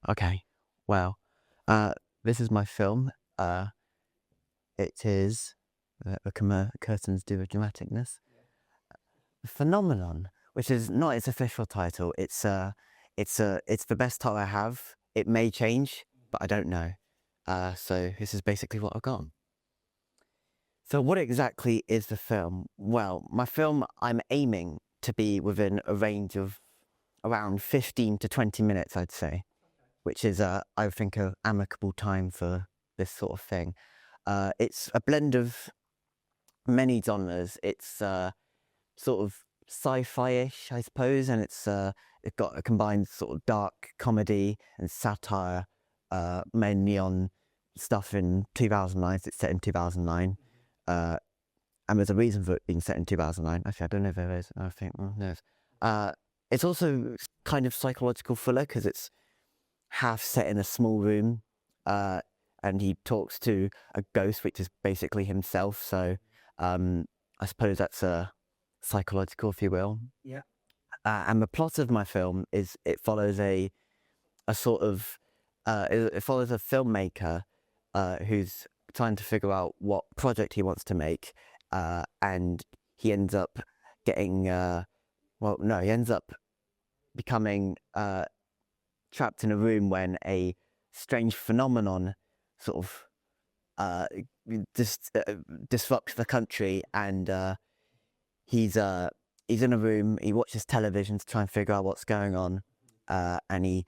Okay. Well, this is my film. Uh, it is curtains do a dramaticness. Phenomenon, which is not its official title. It's the best title I have. It may change, but I don't know. So this is basically what I've got. So what exactly is the film? Well, my film, I'm aiming to be within a range of around 15 to 20 minutes, I'd say, which is, I think, an amicable time for this sort of thing. It's a blend of many genres. It's sort of sci-fi-ish, I suppose, and it got a combined sort of dark comedy and satire, mainly on stuff in 2009. So it's set in 2009. And there's a reason for it being set in 2009. Actually, I don't know if there is. I think, no. It's also kind of psychological thriller because it's half set in a small room, and he talks to a ghost, which is basically himself. So I suppose that's psychological, if you will. Yeah. And the plot of my film is it follows a sort of it follows a filmmaker who's trying to figure out what project he wants to make, and he ends up getting he ends up becoming trapped in a room when a strange phenomenon sort of disrupts the country, and he's in a room. He watches television to try and figure out what's going on, and he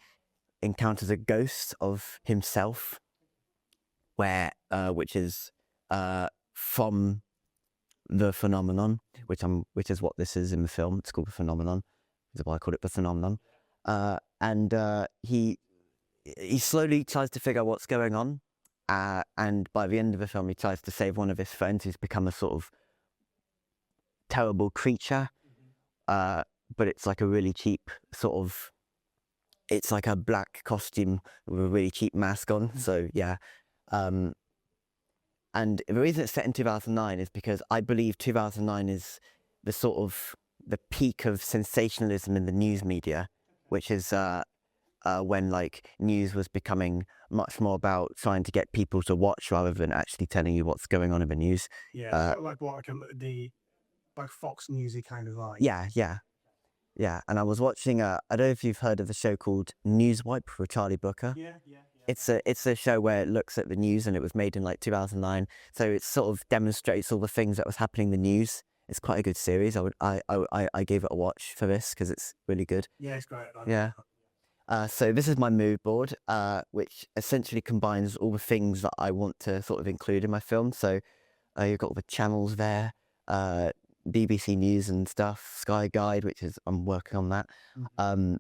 encounters a ghost of himself, which is from the phenomenon, which is what this is in the film. It's called the phenomenon. That's why I call it the phenomenon. And he slowly tries to figure out what's going on, and by the end of the film, he tries to save one of his friends who's become a sort of terrible creature. But it's like a really cheap sort of. It's like a black costume with a really cheap mask on. So yeah. And the reason it's set in 2009 is because I believe 2009 is the sort of the peak of sensationalism in the news media, which is when like news was becoming much more about trying to get people to watch rather than actually telling you what's going on in the news. Yeah, sort of like what like Fox Newsy kind of vibe. Yeah. And I was watching I don't know if you've heard of the show called Newswipe with Charlie Brooker. Yeah. It's a show where it looks at the news, and it was made in like 2009. So it sort of demonstrates all the things that was happening in the news. It's quite a good series. I gave it a watch for this because it's really good. Yeah, it's great. Yeah. So this is my mood board, which essentially combines all the things that I want to sort of include in my film. So you've got all the channels there, BBC News and stuff, Sky Guide, which is I'm working on that. Mm-hmm.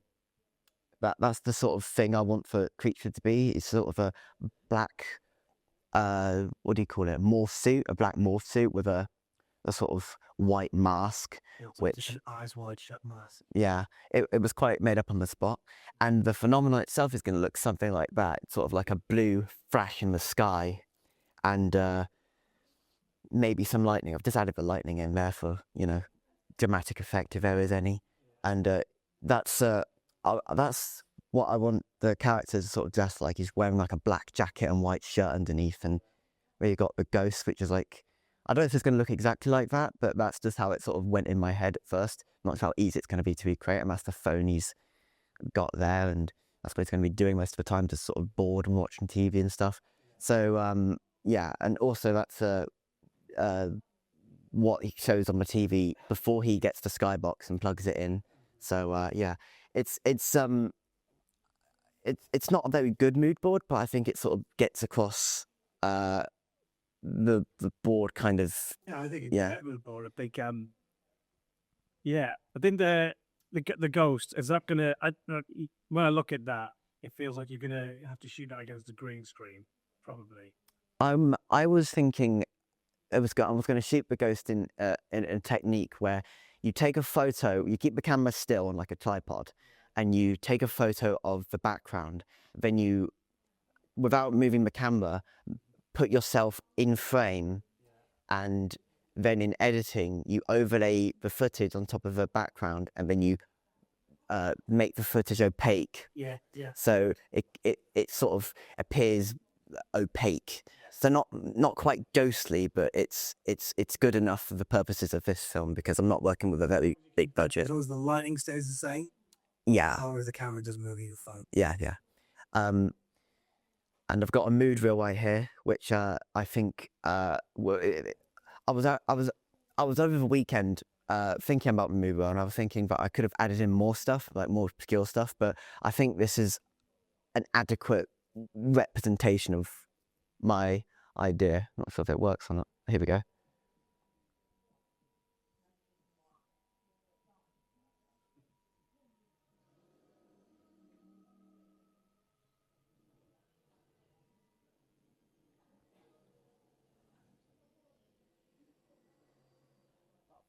That's the sort of thing I want for Creature to be. It's sort of a black, what do you call it? Morph suit, a black morph suit with a sort of white mask, which just an eyes wide shut mask. Yeah, it was quite made up on the spot, and the phenomenon itself is going to look something like that. It's sort of like a blue flash in the sky, and maybe some lightning. I've just added the lightning in there for dramatic effect if there is any, and that's what I want the characters to sort of dress like. He's wearing like a black jacket and white shirt underneath, and where you got the ghost, which is like, I don't know if it's going to look exactly like that, but that's just how it sort of went in my head at first. Not sure how easy it's going to be to recreate, and that's the phone he's got there, and that's what he's going to be doing most of the time, just sort of bored and watching TV and stuff. So yeah, and also that's what he shows on the TV before he gets the Skybox and plugs it in. So yeah, it's not a very good mood board, but I think it sort of gets across the board kind of. Yeah, I think it's a mood board. I think yeah, I think the ghost is that gonna. When I look at that, it feels like you're gonna have to shoot that against the green screen, probably. I was thinking I was going to shoot the ghost in a technique where you take a photo, you keep the camera still on like a tripod, and you take a photo of the background. Then you, without moving the camera, put yourself in frame, and then in editing, you overlay the footage on top of the background, and then you make the footage opaque. Yeah. So it sort of appears opaque. So not quite ghostly, but it's good enough for the purposes of this film because I'm not working with a very big budget. As long as the lighting stays the same, Yeah, as long as the camera doesn't move your phone. yeah. And I've got a mood reel right here, which I think I was over the weekend thinking about the mood reel, and I was thinking that I could have added in more stuff, like more obscure stuff, but I think this is an adequate representation of my idea. Not sure if it works or not. Here we go.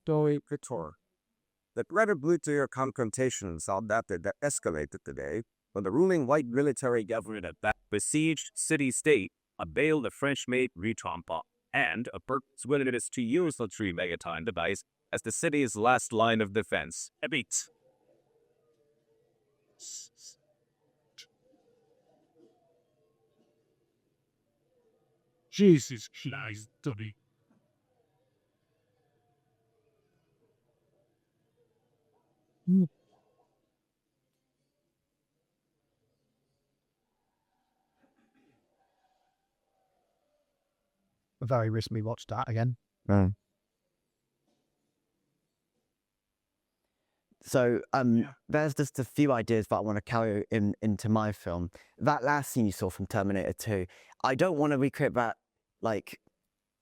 Story Couture. The threat of nuclear confrontations that escalated today when the ruling white military government at that besieged city-state unveiled a French-made Retron bomb and a purpose willingness to use the 3 megaton device as the city's last line of defense. A beat. Jesus Christ, Tony. I very recently watched that again. So there's just a few ideas that I want to carry into my film. That last scene you saw from Terminator 2, I don't want to recreate that like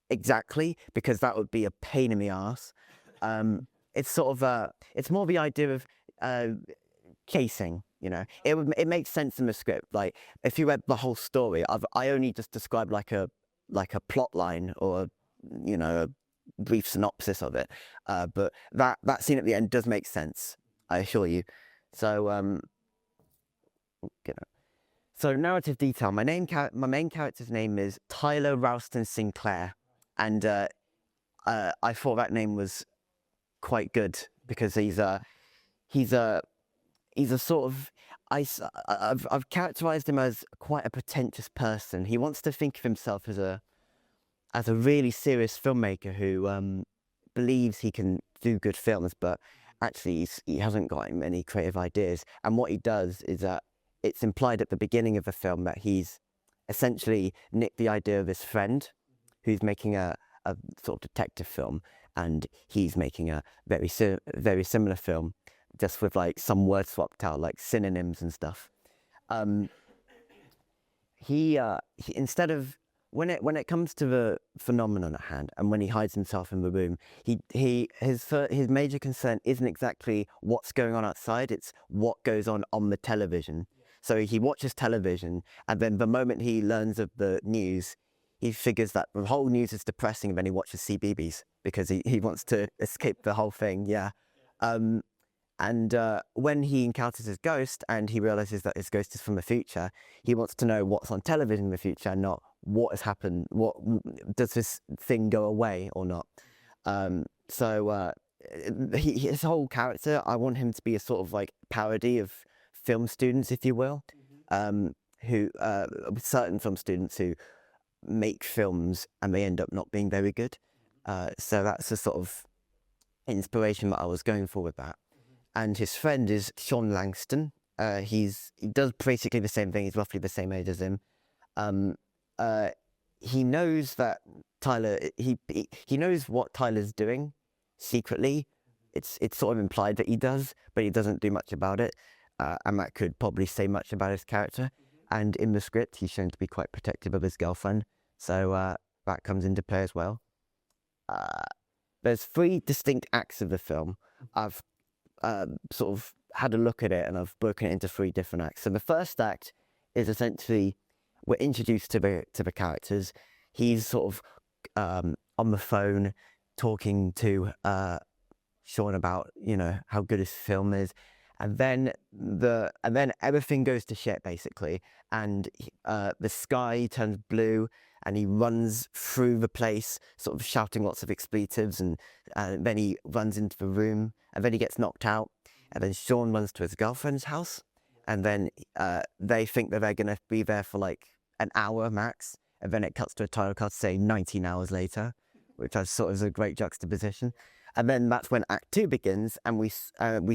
exactly because that would be a pain in the ass. It's sort of it's more the idea of casing. You know, it makes sense in the script. Like if you read the whole story, I only just described like a plot line or a brief synopsis of it. But that scene at the end does make sense, I assure you. So so narrative detail. My main character's name is Tyler Ralston Sinclair, and I thought that name was quite good because he's a sort of I've characterized him as quite a pretentious person. He wants to think of himself as a really serious filmmaker who believes he can do good films, but actually he hasn't got many creative ideas. And what he does is that it's implied at the beginning of the film that he's essentially nicked the idea of his friend who's making a sort of detective film, and he's making a very similar film, just with like some words swapped out, like synonyms and stuff. He instead of when it comes to the phenomenon at hand, and when he hides himself in the room, his major concern isn't exactly what's going on outside; it's what goes on the television. So he watches television, and then the moment he learns of the news, he figures that the whole news is depressing, and then he watches CBeebies because he wants to escape the whole thing. Yeah. And when he encounters his ghost and he realizes that his ghost is from the future, he wants to know what's on television in the future, and not what has happened. What does this thing go away or not? So his whole character, I want him to be a sort of like parody of film students, if you will, who certain film students who make films and they end up not being very good. So that's the sort of inspiration that I was going for with that. And his friend is Sean Langston. He does basically the same thing. He's roughly the same age as him. He knows that Tyler. He knows what Tyler's doing secretly. It's sort of implied that he does, but he doesn't do much about it. And that could probably say much about his character. And in the script, he's shown to be quite protective of his girlfriend. So that comes into play as well. There's 3 distinct acts of the film. I've sort of had a look at it, and I've broken it into 3 different acts. So the first act is essentially we're introduced to the characters. He's sort of on the phone talking to Sean about how good his film is, and then everything goes to shit basically, and the sky turns blue, and he runs through the place, sort of shouting lots of expletives, and then he runs into the room, and then he gets knocked out, and then Sean runs to his girlfriend's house, and then they think that they're going to be there for like an hour max, and then it cuts to a title card saying 19 hours later, which I sort of is a great juxtaposition. And then that's when Act 2 begins, and we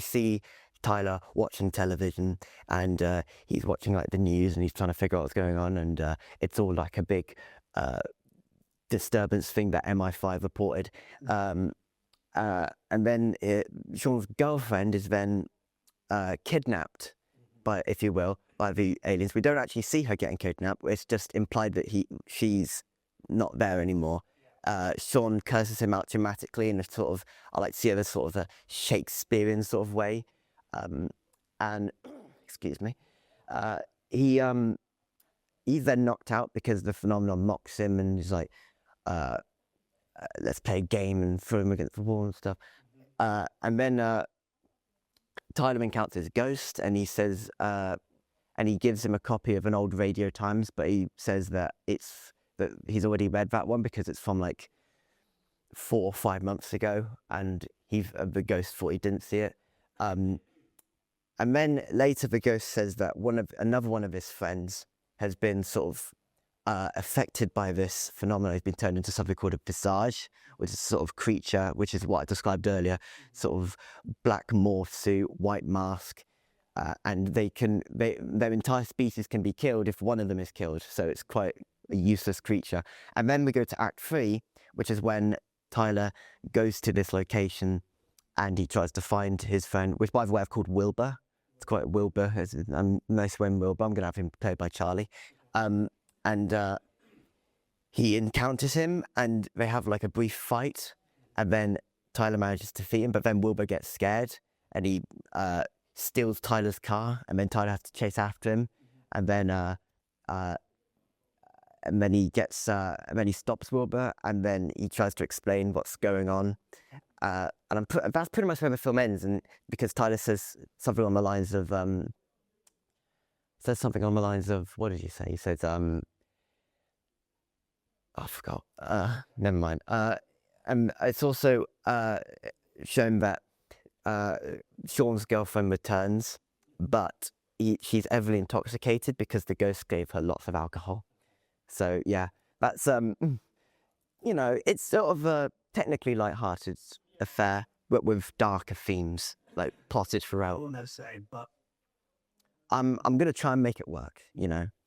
see Tyler watching television, and he's watching like the news, and he's trying to figure out what's going on, and it's all like a big disturbance thing that MI5 reported. And then Sean's girlfriend is then kidnapped by, if you will, by the aliens. We don't actually see her getting kidnapped. It's just implied that she's not there anymore. Sean curses him out dramatically in a sort of, I like to see it as sort of a Shakespearean sort of way. And excuse me, he's then knocked out because the phenomenon mocks him, and he's like, let's play a game, and throw him against the wall and stuff. And then Tyler encounters Ghost, and he says, and he gives him a copy of an old Radio Times, but he says that he's already read that one because it's from like 4 or 5 months ago, and the Ghost thought he didn't see it. And then later the Ghost says that another one of his friends has been sort of affected by this phenomenon. He's been turned into something called a visage, which is a sort of creature, which is what I described earlier, sort of black morph suit, white mask, and their entire species can be killed if one of them is killed. So it's quite a useless creature. And then we go to Act 3, which is when Tyler goes to this location and he tries to find his friend, which by the way I've called Wilbur. It's quite Wilbur. It's a nice one, Wilbur. I'm going to have him played by Charlie. And he encounters him, and they have like a brief fight, and then Tyler manages to defeat him, but then Wilbur gets scared, and he steals Tyler's car, and then Tyler has to chase after him, and then he stops Wilbur, and then he tries to explain what's going on. And that's pretty much where the film ends, and because Tyler says something on the lines of what did he say? He says I forgot. Never mind. And it's also shown that Sean's girlfriend returns, but she's heavily intoxicated because the ghost gave her lots of alcohol. So yeah, that's it's sort of a technically light-hearted affair, but with darker themes like plotted throughout. I will never say, but I'm gonna try and make it work.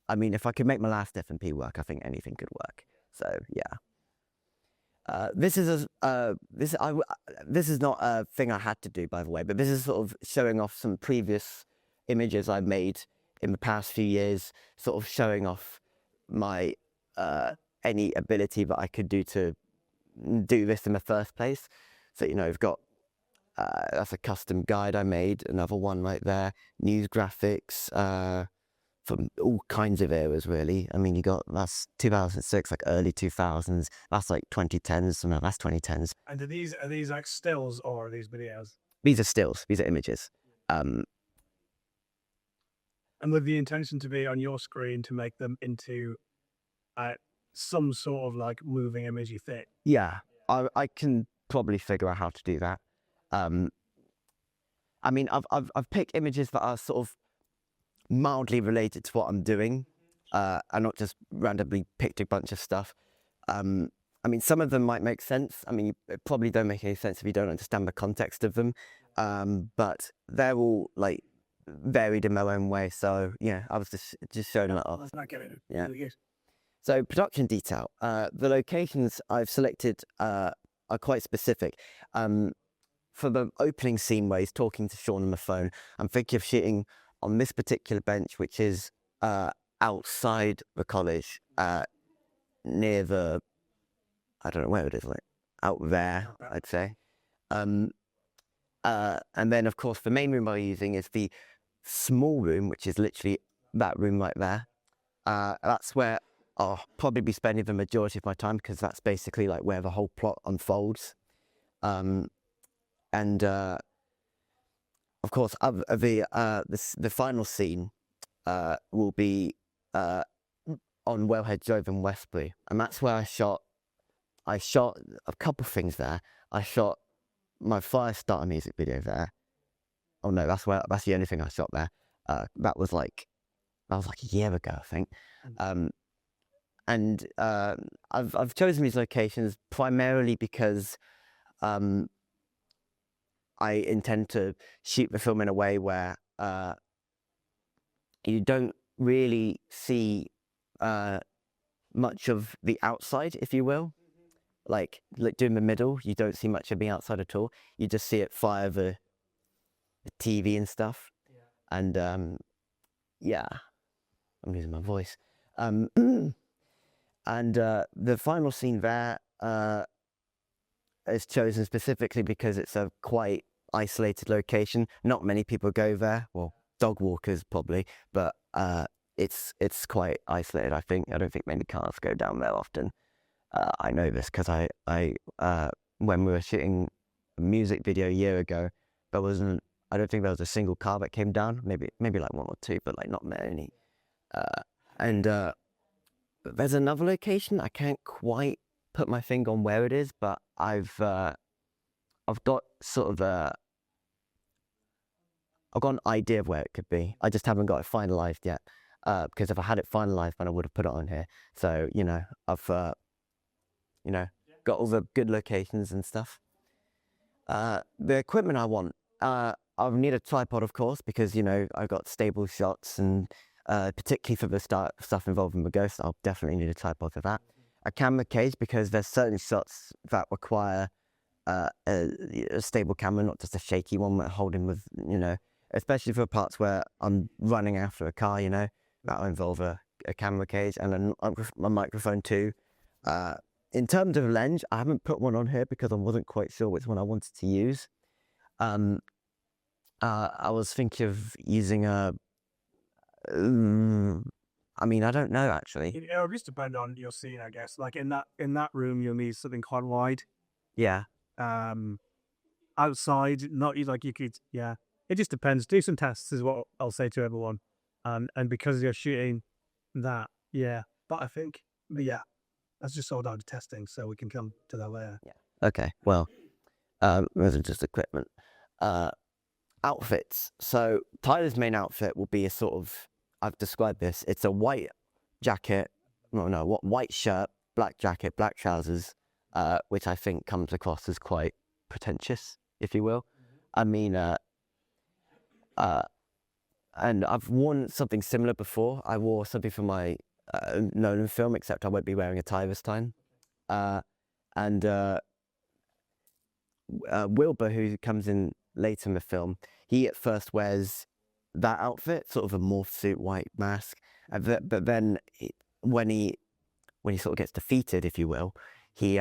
I mean, if I could make my last F&P work, I think anything could work. So yeah. This is not a thing I had to do, by the way, but this is sort of showing off some previous images I've made in the past few years, sort of showing off my any ability that I could do to do this in the first place. So we've got that's a custom guide I made, another one right there, news graphics from all kinds of eras, really. I mean, that's 2006, like early 2000s. That's like 2010s. No, that's 2010s. And are these like stills or are these videos? These are stills. These are images. And with the intention to be on your screen to make them into some sort of like moving image, you think? Yeah, I can probably figure out how to do that. I mean, I've picked images that are sort of mildly related to what I'm doing. I not just randomly picked a bunch of stuff. I mean, some of them might make sense. I mean, it probably don't make any sense if you don't understand the context of them. But they're all like varied in their own way. So yeah, I was just showing that off. Let's not get it. Yeah. Really good. So production detail. The locations I've selected are quite specific. For the opening scene where he's talking to Sean on the phone, I'm thinking of shooting on this particular bench, which is outside the college, near the, I don't know where it is, like out there, I'd say. And then, of course, the main room I'm using is the small room, which is literally that room right there. That's where I'll probably be spending the majority of my time, because that's basically like where the whole plot unfolds. Of course, the final scene will be on Wellhead Drove in Westbury, and that's where I shot a couple things there. I shot my Firestarter music video there. Oh no, that's the only thing I shot there. That was like a year ago, I think. And I've chosen these locations primarily because I intend to shoot the film in a way where you don't really see much of the outside, if you will. Like doing the middle, you don't see much of the outside at all. You just see it via the TV and stuff. And yeah, I'm losing my voice. And the final scene there is chosen specifically because it's a quite isolated location. Not many people go there. Well, dog walkers probably, but it's quite isolated. I don't think many cars go down there often. I know this because I when we were shooting a music video a year ago, I don't think there was a single car that came down. Maybe like one or two, but like not many. And there's another location. I can't quite put my finger on where it is, but I've got sort of I've got an idea of where it could be. I just haven't got it finalized yet. Because if I had it finalized, then I would have put it on here. So I've got all the good locations and stuff. The equipment I want, I'll need a tripod, of course, because I've got stable shots, and particularly for the stuff involving the ghost, I'll definitely need a tripod for that. A camera case, because there's certain shots that require a stable camera, not just a shaky one that holding with, especially for parts where I'm running after a car, that'll involve a camera case and a microphone too. In terms of lens, I haven't put one on here because I wasn't quite sure which one I wanted to use. I was thinking of using I don't know actually. It'll just depend on your scene, I guess. Like in that room, you'll need something quite wide. Yeah. Outside, not like you could. Yeah, it just depends. Do some tests is what I'll say to everyone. And because you're shooting that, yeah. But I think, that's just all down to testing, so we can come to that later. Yeah. Okay. Well, those are just equipment. Outfits. So Tyler's main outfit will be a sort of, I've described this, it's a white jacket, white shirt, black jacket, black trousers, which I think comes across as quite pretentious, if you will. I mean, and I've worn something similar before. I wore something for my Nolan film, except I won't be wearing a tie this time. And Wilbur, who comes in later in the film, he at first wears that outfit, sort of a morph suit, white mask, but then when he sort of gets defeated, if you will, he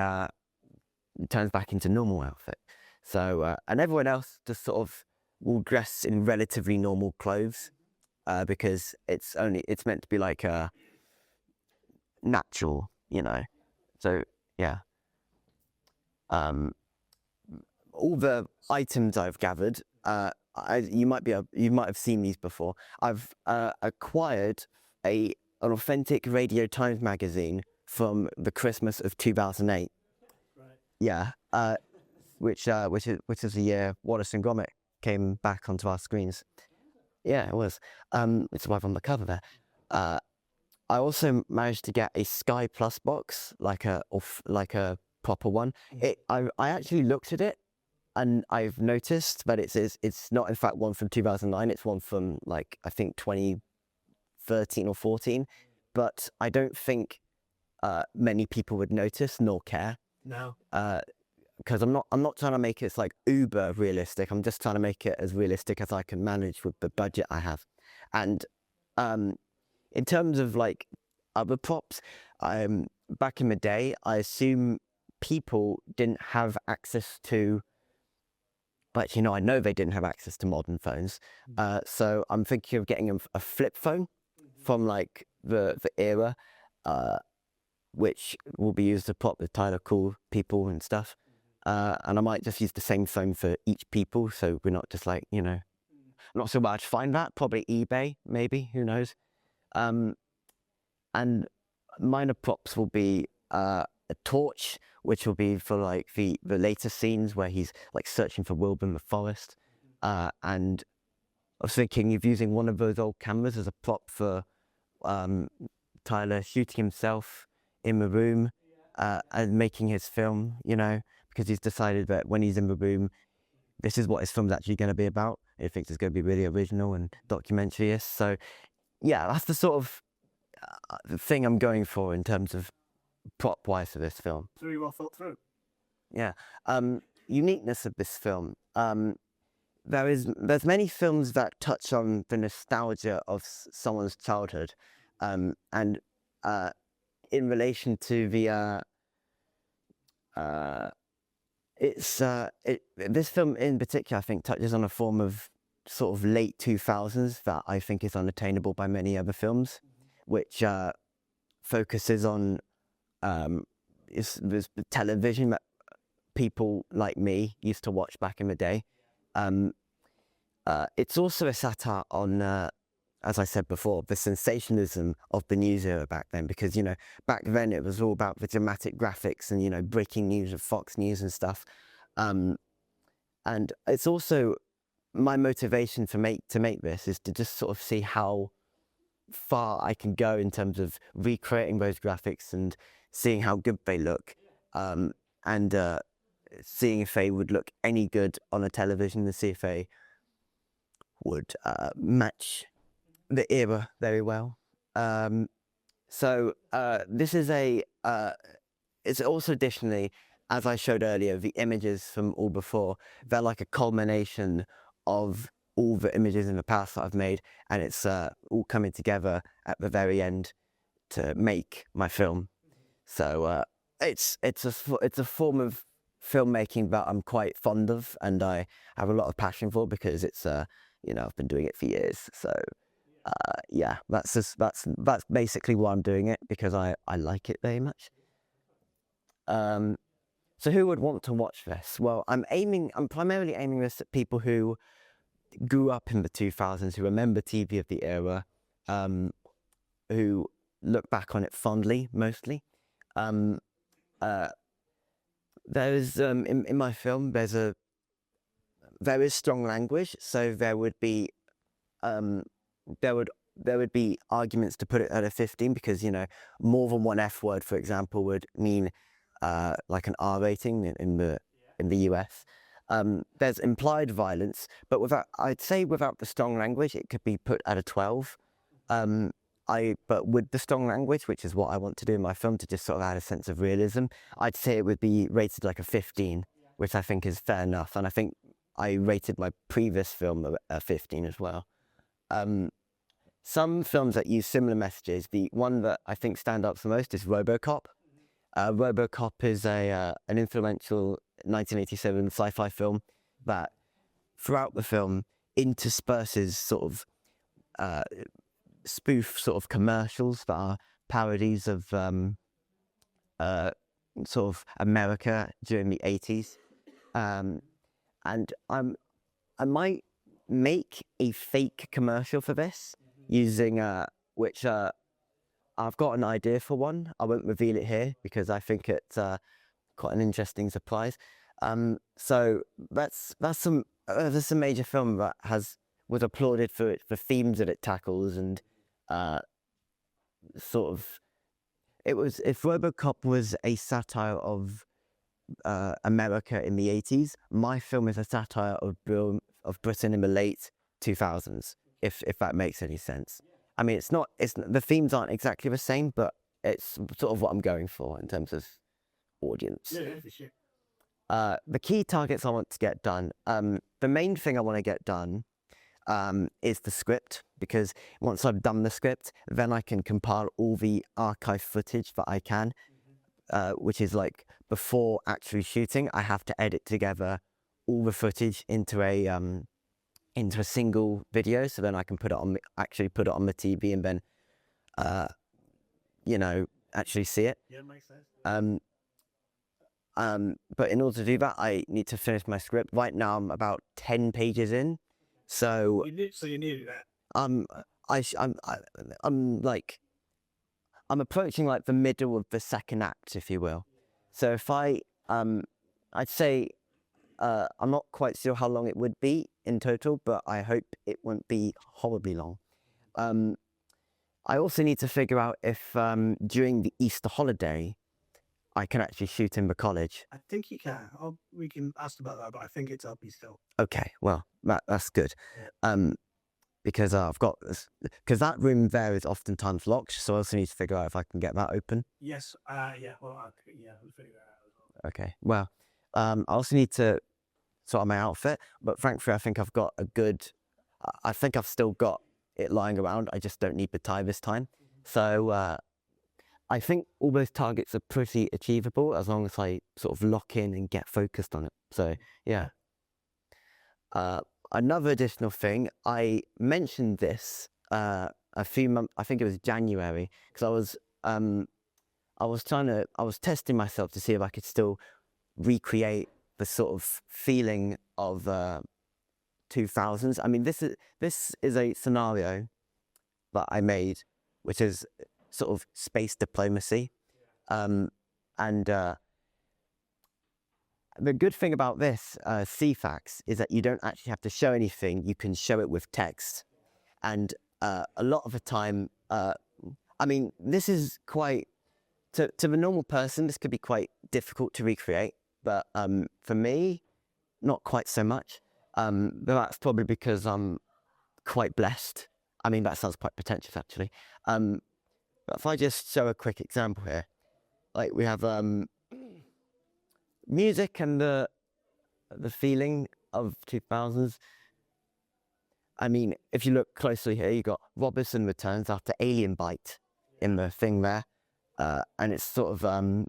turns back into normal outfit. So and everyone else just sort of will dress in relatively normal clothes because it's meant to be like a natural, So yeah. All the items I've gathered, you might have seen these before. I've acquired an authentic Radio Times magazine from the Christmas of 2008. Right. Yeah, which is the year Wallace and Gromit came back onto our screens. Yeah, it was. It's why I'm on the cover there. I also managed to get a Sky Plus box, like a proper one. I actually looked at it, and I've noticed that it's not in fact one from 2009. It's one from like I think 2013 or 14. But I don't think many people would notice nor care. No. Because I'm not trying to make it like uber realistic. I'm just trying to make it as realistic as I can manage with the budget I have. And in terms of like other props, back in the day, I assume people didn't have access to. But I know they didn't have access to modern phones. So I'm thinking of getting a flip phone from like the era, which will be used to prop the Tyler cool people and stuff. And I might just use the same phone for each people, so we're not just like, I'm not sure where I'd find that. Probably eBay, maybe, who knows. And minor props will be a torch, which will be for like the later scenes where he's like searching for Wilbur in the forest, and was thinking of using one of those old cameras as a prop for Tyler shooting himself in the room and making his film, you know, because he's decided that when he's in the room, this is what his film's actually going to be about. He thinks it's going to be really original and documentary-ish. So, yeah, that's the sort of thing I'm going for in terms of prop-wise for this film. Very well thought through. Yeah. Uniqueness of this film. There's many films that touch on the nostalgia of someone's childhood, and in relation to the this film in particular, I think, touches on a form of sort of late 2000s that I think is unattainable by many other films, which focuses on is the television that people like me used to watch back in the day. It's also a satire on, as I said before, the sensationalism of the news era back then, because, you know, back then it was all about the dramatic graphics and, you know, breaking news of Fox News and stuff. And it's also my motivation to make this is to just sort of see how far I can go in terms of recreating those graphics and seeing how good they look, and seeing if they would look any good on a television, and see if they would match the era very well. So this is it's also additionally, as I showed earlier, the images from all before, they're like a culmination of all the images in the past that I've made, and it's all coming together at the very end to make my film. So it's a form of filmmaking that I'm quite fond of, and I have a lot of passion for, because it's you know, I've been doing it for years. So yeah, that's basically why I'm doing it, because I like it very much. So who would want to watch this? Well, I'm primarily aiming this at people who grew up in the 2000s, who remember TV of the era, who look back on it fondly, mostly. There's in my film, there is strong language, so there would be arguments to put it at a 15, because, you know, more than one F word, for example, would mean like an R rating in the US. There's implied violence, but I'd say without the strong language, it could be put at a 12. But with the strong language, which is what I want to do in my film, to just sort of add a sense of realism, I'd say it would be rated like a 15, which I think is fair enough. And I think I rated my previous film a 15 as well. Some films that use similar messages, the one that I think stands out the most is RoboCop. RoboCop is an influential 1987 sci-fi film that throughout the film intersperses sort of spoof sort of commercials that are parodies of sort of America during the 80s. And I might make a fake commercial for this using which I've got an idea for one. I won't reveal it here because I think it's quite an interesting surprise. So that's a major film that was applauded for the themes that it tackles, and sort of if RoboCop was a satire of America in the 80s, my film is a satire of Britain in the late 2000s, if that makes any sense. I mean, the themes aren't exactly the same, but it's sort of what I'm going for in terms of audience. Yeah, for sure. The key targets I want to get done, the main thing I want to get done is the script, because once I've done the script, then I can compile all the archive footage that I can, which is like before actually shooting, I have to edit together all the footage into a single video, so then I can actually put it on the TV and then you know, actually see it. Yeah, makes sense. But in order to do that, I need to finish my script. Right now, I'm about 10 pages in, so You need that. I'm approaching like the middle of the second act, if you will. So if I'd say I'm not quite sure how long it would be in total, but I hope it won't be horribly long. I also need to figure out if during the Easter holiday, I can actually shoot in the college. I think you can. We can ask about that, but I think it's up still. Okay, well, that's good. Yeah. Because I've got this, because that room there is oftentimes locked, so I also need to figure out if I can get that open. Yes. Yeah. Well, we'll figure that out as well. Okay, well, I also need to sort out my outfit, but frankly, I think I've got a good, I think I've still got it lying around. I just don't need the tie this time. So I think all those targets are pretty achievable as long as I sort of lock in and get focused on it. So yeah. Another additional thing, I mentioned this a few months, I think it was January, because I was testing myself to see if I could still recreate the sort of feeling of 2000s. I mean, this is a scenario that I made, which is sort of space diplomacy, and the good thing about this CFAX is that you don't actually have to show anything. You can show it with text, and a lot of the time, I mean, this is quite to the normal person. This could be quite difficult to recreate, but for me, not quite so much. But that's probably because I'm quite blessed. I mean, that sounds quite pretentious, actually. But if I just show a quick example here, like we have music and the feeling of 2000s. I mean, if you look closely here, you got Robinson returns after Alien Bite in the thing there, and it's sort of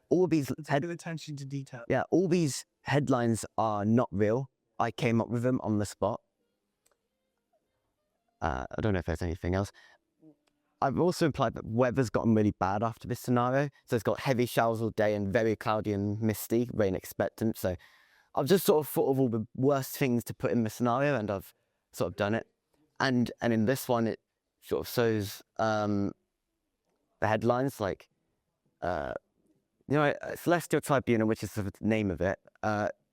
all these attention to detail. Yeah, all these headlines are not real. I came up with them on the spot. I don't know if there's anything else. I've also implied that weather's gotten really bad after this scenario. So it's got heavy showers all day and very cloudy and misty, rain expectant. So I've just sort of thought of all the worst things to put in the scenario, and I've sort of done it. And in this one, it sort of shows the headlines like, Celestial Tribunal, which is the name of it,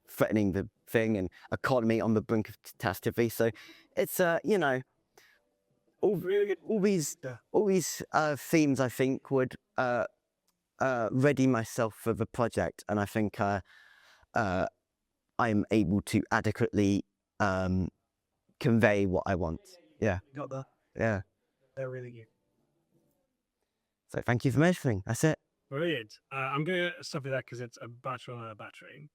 threatening the thing, and economy on the brink of catastrophe. So it's, all these themes, I think, would ready myself for the project, and I think I'm able to adequately convey what I want. Yeah. Got that? Yeah. They're really good. So thank you for measuring. That's it. Brilliant. I'm going to stop you there because it's a battery on a battery.